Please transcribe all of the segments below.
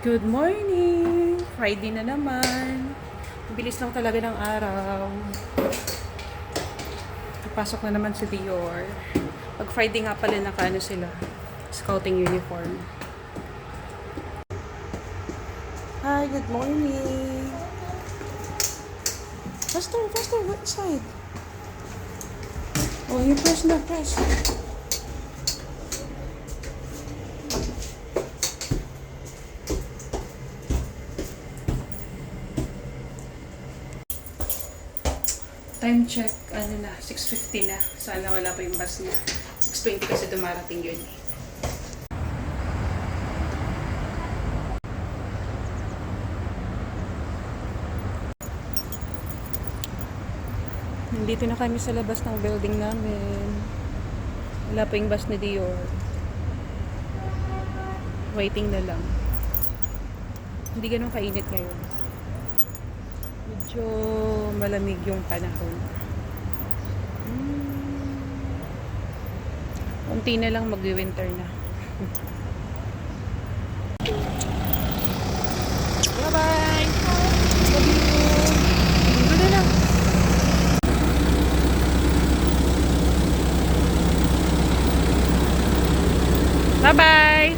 Good morning! Friday na naman. Bilis lang talaga ng araw. Napasok na naman si Dior. Pag Friday nga pala nakaano sila. Scouting uniform. Hi, good morning! Faster, faster, what side? Oh, you press na, press. Time check, 6:50 na. Sana wala pa yung bus niya. 6:20 kasi dumarating yun. Nandito na kami sa labas ng building namin. Wala pa yung bus ni Dior. Waiting na lang. Hindi ganun kainit ngayon. Medyo malamig yung panahon. Unti na lang mag-winter na. Bye-bye! Love you! Ganda na! Bye-bye!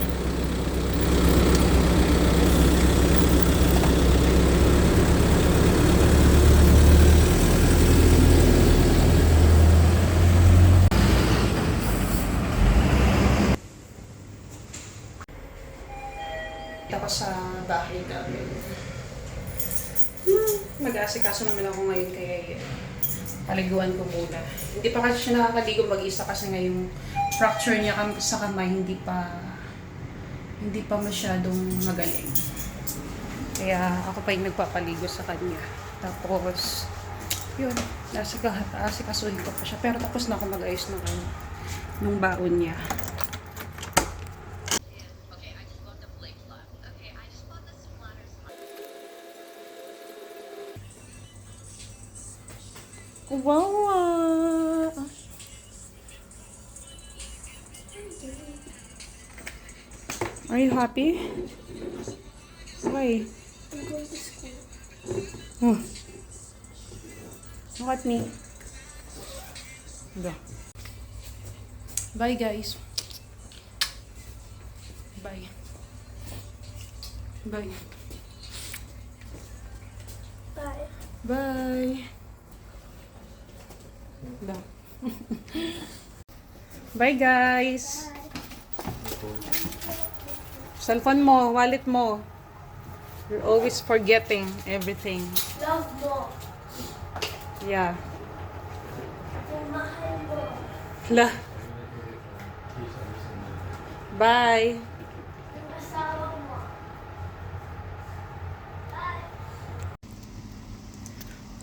Tapos sa bahay namin. Mag-aasikaso naman ako ngayon kaya paliguan ko muna. Hindi pa kasi siya nakakaligo mag-isa kasi ngayong fracture niya sa kamay hindi pa masyadong magaling. Kaya ako pa yung nagpapaligo sa kanya. Tapos yun, asikasuhin ko pa siya. Pero tapos na ako mag-ayos nung baon niya. Wow! Are you happy? Why? I'm going to school. Oh. Look at me. Go. Bye, guys. Bye. Bye. Bye. Bye. Go. Bye, guys. Cellphone mo, wallet mo. You're always forgetting everything. Love mo. Yeah. Yung mahal mo. La. Bye. Yung asawa mo. Bye.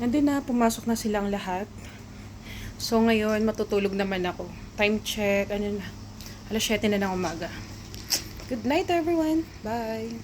Nandun na, pumasok na silang lahat. So ngayon, matutulog naman ako. Time check, 7:00 na ng umaga. Good night, everyone. Bye.